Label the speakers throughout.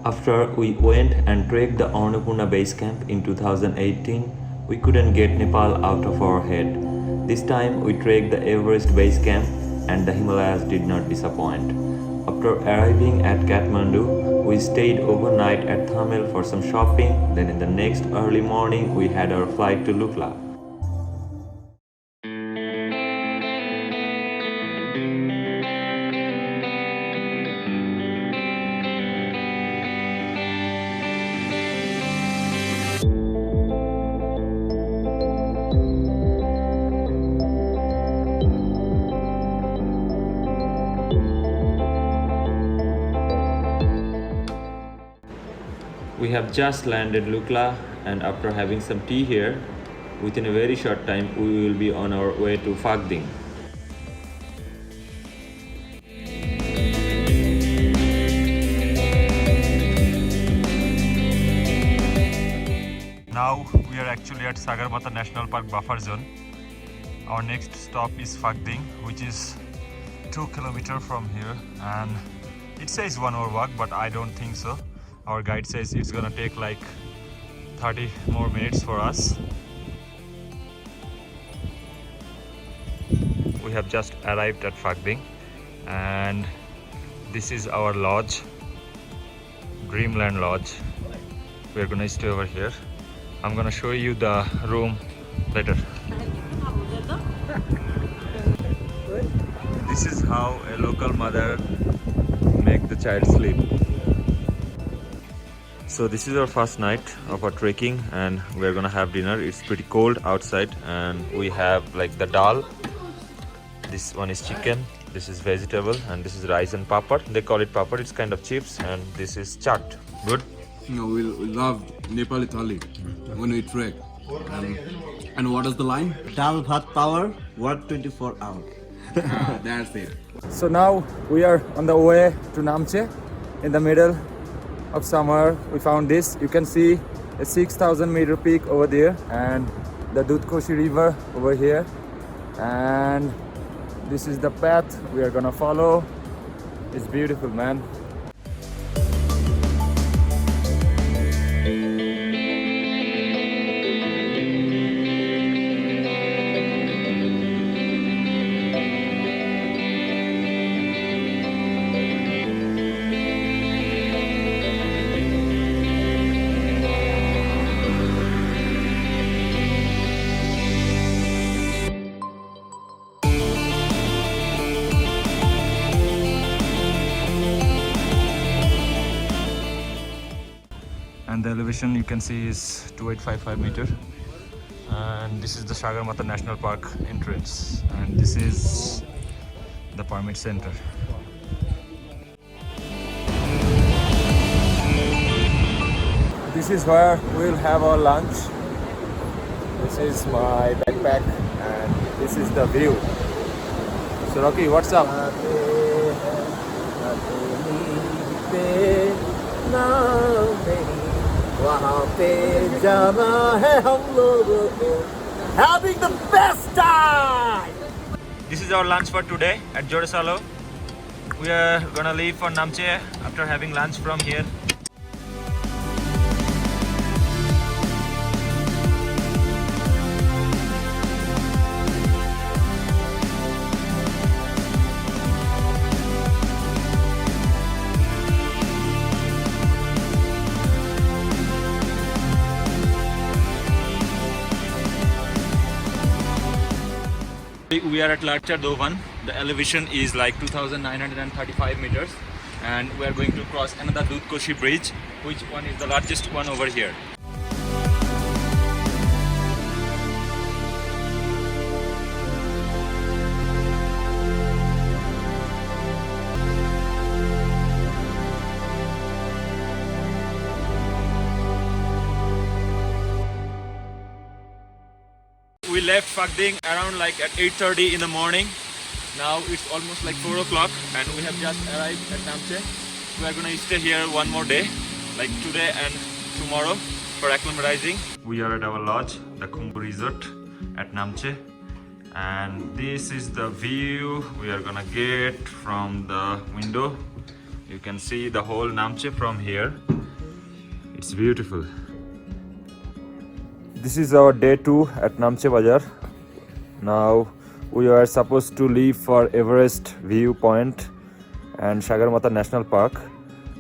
Speaker 1: After we went and trekked the Annarpurna Base Camp in 2018, we couldn't get Nepal out of our head. This time we trekked the Everest Base Camp and the Himalayas did not disappoint. After arriving at Kathmandu, we stayed overnight at Thamel for some shopping, then in the next early morning we had our flight to Lukla. We have just landed Lukla, and after having some tea here, within a very short time we will be on our way to Phakding. Now we are actually at Sagarmatha National Park buffer zone. Our next stop is Phakding, which is 2 kilometers from here, and it says 1 hour walk, but I don't think so. Our guide says it's gonna take like 30 more minutes for us. We have just arrived at Phakding, and this is our lodge, Dreamland Lodge. We're gonna stay over here. I'm gonna show you the room later. This is how a local mother makes the child sleep. So this is our first night of our trekking, and we're gonna have dinner. It's pretty cold outside, and we have like the dal. This one is chicken, this is vegetable, and this is rice and papad. They call it papad, it's kind of chips, and this is chaat. Good?
Speaker 2: No, we love Nepali thali when we trek. And what is the line?
Speaker 3: Dal Bhat Power, work 24 hours.
Speaker 2: That's it.
Speaker 4: So now we are on the way to Namche. In the middle of summer we found this. You can see a 6,000 meter peak over there, and the Dingboche river over here, and this is the path we are gonna follow. It's beautiful, man. And the elevation you can see is 2855 meter, and this is the Sagarmatha National Park entrance, and this is the permit center. This is where we'll have our lunch. This is my backpack, and this is the view. So Rocky, what's up?
Speaker 3: Having the best time!
Speaker 1: This is our lunch for today at Joresalo. We are gonna leave for Namche after having lunch from here. We are at Larcher Dovan. The elevation is like 2,935 meters, and we are going to cross another Dingboche bridge, which one is the largest one over here. We left Phakding around like at 8:30 in the morning. Now it's almost like 4 o'clock, and we have just arrived at Namche. We are gonna stay here one more day, like today and tomorrow, for acclimatizing. We are at our lodge, the Khumbu Resort at Namche, and this is the view we are gonna get from the window. You can see the whole Namche from here.
Speaker 4: It's beautiful. This is our day 2 at Namche Bazaar. Now we are supposed to leave for Everest viewpoint and Sagarmatha National Park,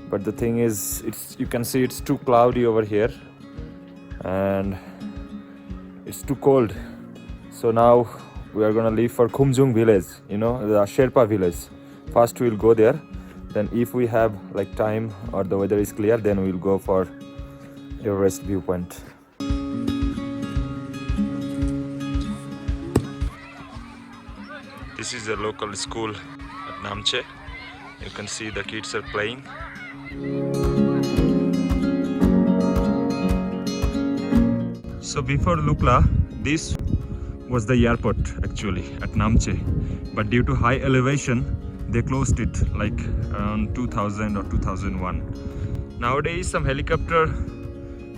Speaker 4: but the thing is, you can see it's too cloudy over here and it's too cold. So now we are gonna leave for Khumjung village, the Sherpa village. First we'll go there, then if we have like time or the weather is clear, then we'll go for Everest viewpoint. This is a local school at Namche. You can see the kids are playing. So before Lukla, this was the airport actually at Namche, but due to high elevation they closed it like around 2000 or 2001. Nowadays some helicopter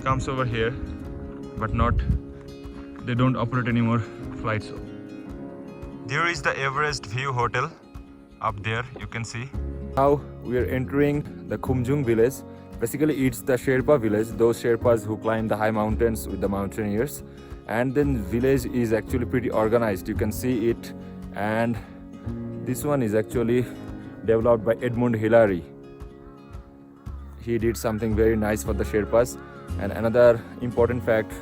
Speaker 4: comes over here, but they don't operate anymore flights. There is the Everest View Hotel up there, you can see. Now we are entering the Khumjung village. Basically it's the Sherpa village, those Sherpas who climb the high mountains with the mountaineers. And then village is actually pretty organized, you can see it. And this one is actually developed by Edmund Hillary. He did something very nice for the Sherpas. And another important fact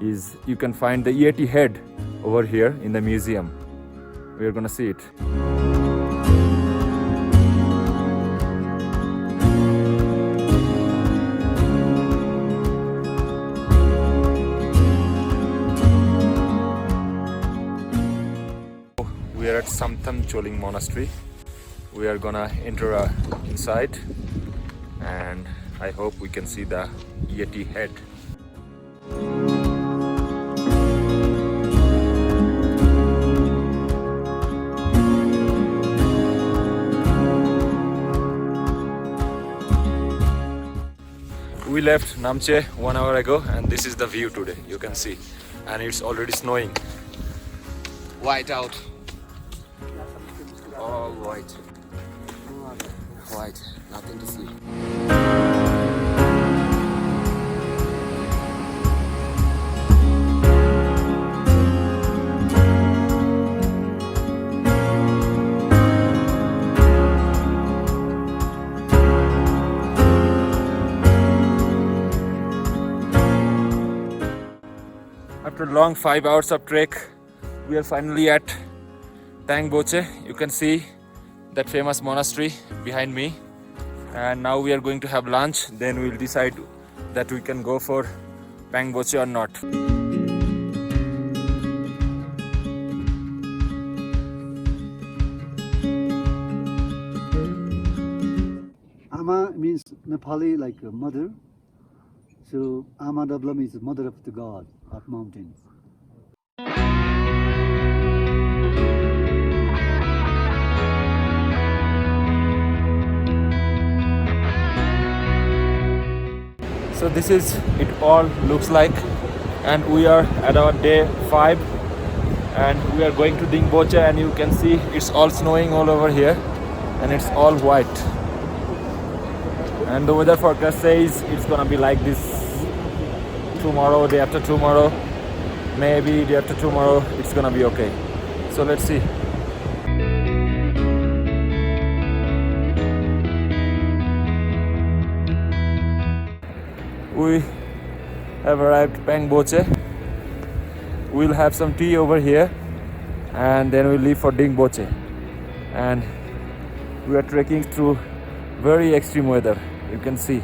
Speaker 4: is you can find the Yeti head over here in the museum. We are gonna see it. We are at Samtam Choling Monastery. We are gonna enter inside, and I hope we can see the Yeti head. We left Namche 1 hour ago, and this is the view today, you can see. And it's already snowing. White out. All white. White, nothing to see. After long 5 hours of trek, we are finally at Dingboche. You can see that famous monastery behind me. And now we are going to have lunch, then we'll decide that we can go for Dingboche or not.
Speaker 5: Ama means Nepali like a mother. So Ama Dablam is the mother of the god of mountains.
Speaker 4: So this is it all looks like, and we are at our day 5 and we are going to Dingboche, and you can see it's all snowing all over here and it's all white. And the weather forecast says it's gonna be like this tomorrow, day after tomorrow, maybe day after tomorrow it's gonna be okay. So let's see. We have arrived at Dingboche. We'll have some tea over here and then we'll leave for Dingboche. And we are trekking through very extreme weather, you can see.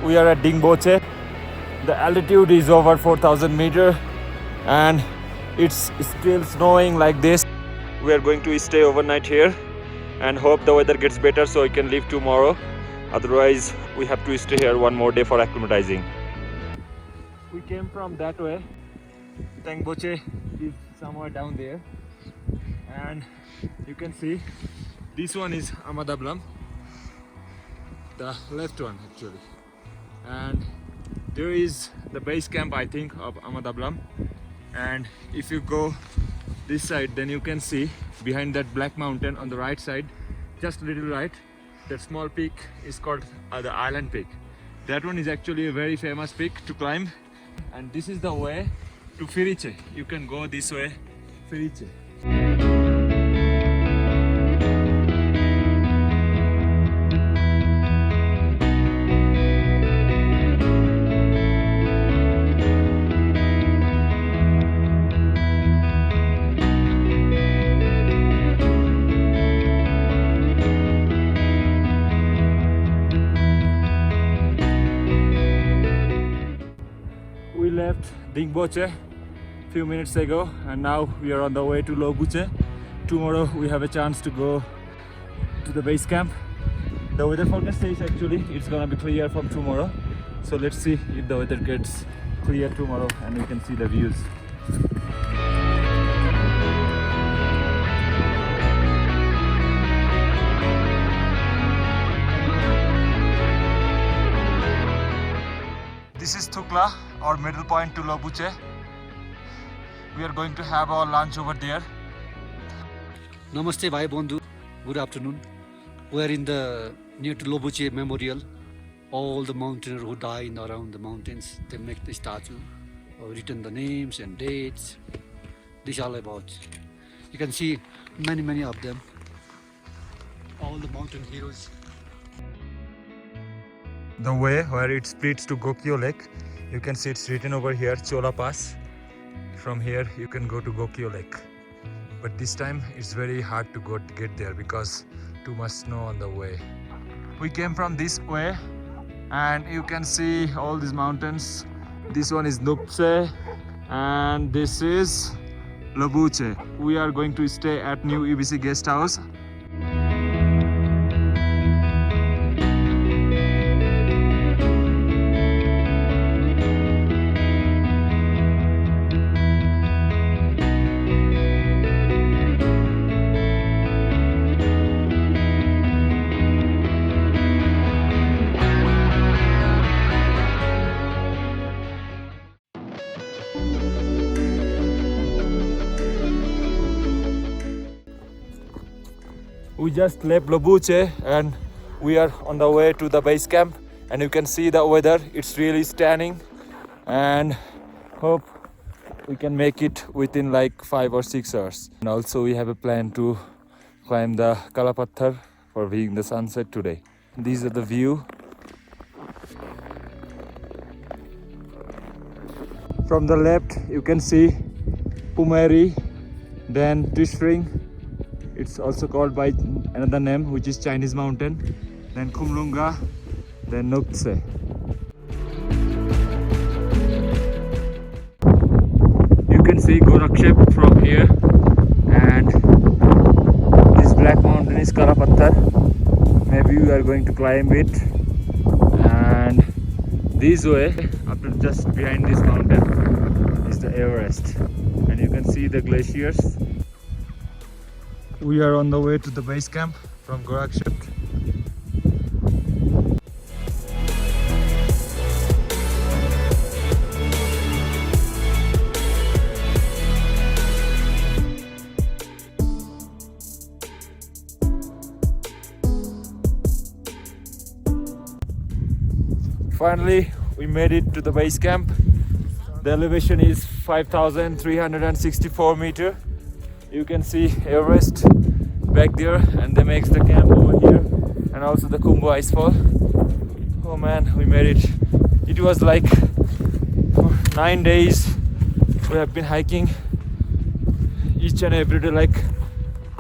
Speaker 4: We are at Dingboche. The altitude is over 4,000 meters and it's still snowing like this. We are going to stay overnight here and hope the weather gets better so we can leave tomorrow. Otherwise, we have to stay here one more day for acclimatizing. We came from that way. Dingboche is somewhere down there. and you can see this one is Amadablam, the left one actually, and there is the base camp I think of Amadablam. And if you go this side, then you can see behind that black mountain on the right side, just a little right, that small peak is called the Island Peak. That one is actually a very famous peak to climb, and this is the way to Firiche. You can go this way, Firiche. We left Dingboche few minutes ago, and now we are on the way to Lobuche. Tomorrow we have a chance to go to the base camp. The weather forecast says actually it's gonna be clear from tomorrow, so let's see if the weather gets clear tomorrow and we can see the views. This is Thukla, our middle point to Lobuche. We are going to have our lunch over there.
Speaker 5: Namaste, bhai bandhu. Good afternoon. We are in the near to Lobuche Memorial. All the mountaineers who died around the mountains, they make the statue, written the names and dates. This is all about. You can see many of them. All the mountain heroes.
Speaker 4: The way where it splits to Gokyo Lake, you can see it's written over here, Chola Pass. From here you can go to Gokyo Lake, but this time it's very hard to get there because too much snow on the way. We came from this way and you can see all these mountains. This one is Namche and this is Lobuche. We are going to stay at New EBC guest house. We just left Lobuche and we are on the way to the base camp, and you can see the weather, it's really stunning, and hope we can make it within like 5 or 6 hours. And also we have a plan to climb the Kalapathar for viewing the sunset today. These are the view. From the left you can see Pumeri, then Tishring. It's also called by another name, which is Chinese mountain, then Khumlunga, then Namche. You can see Gorakshep from here, and this black mountain is Kalapathar. Maybe we are going to climb it, and this way, after just behind this mountain, is the Everest, and you can see the glaciers. We are on the way to the base camp from Gorakshep. Finally, we made it to the base camp. The elevation is 5,364 meters. You can see Everest back there, and they makes the camp over here, and also the Kumbu icefall. Oh man, we made it. It was like 9 days. We have been hiking each and every day, like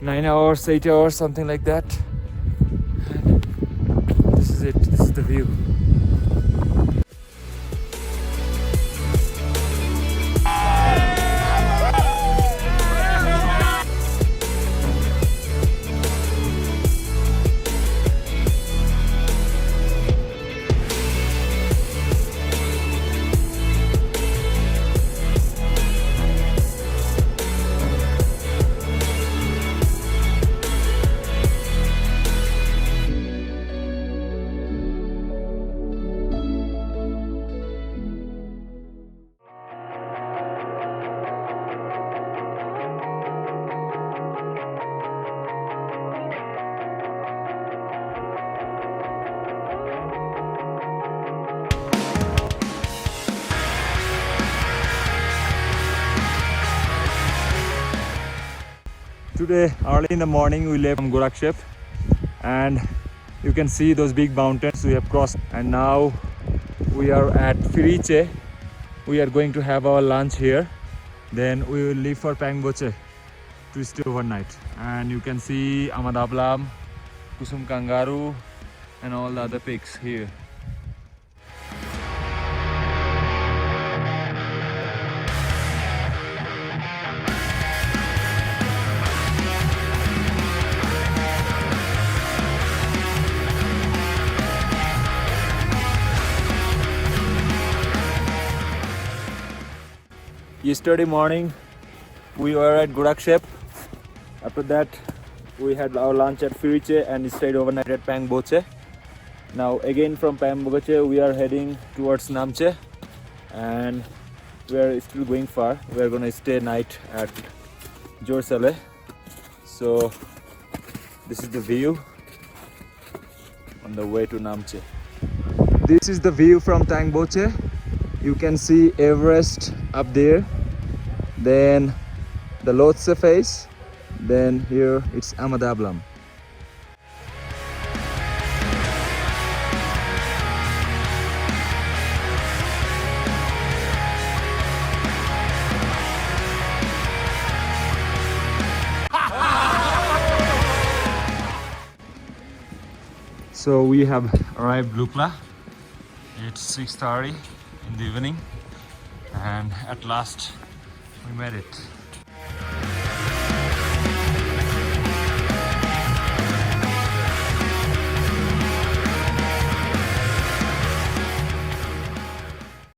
Speaker 4: 9 hours, 8 hours, something like that. And this is it. This is the view. Today, early in the morning, we left from Gorakshep, and you can see those big mountains we have crossed. And now we are at Firiche. We are going to have our lunch here. Then we will leave for Pangboche to stay overnight. And you can see Amadablam, Kusum Kangaru, and all the other peaks here. Yesterday morning we were at Gorakshep. After that we had our lunch at Firiche and stayed overnight at Pangboche. Now again from Pangboche we are heading towards Namche, and we are still going far. We are gonna stay night at Jorsale. So this is the view on the way to Namche. This is the view from Pangboche. You can see Everest up there, then the Lhotse face, then here it's Amadablam. So we have arrived Lukla. It's 6:30 in the evening, and at last we made it.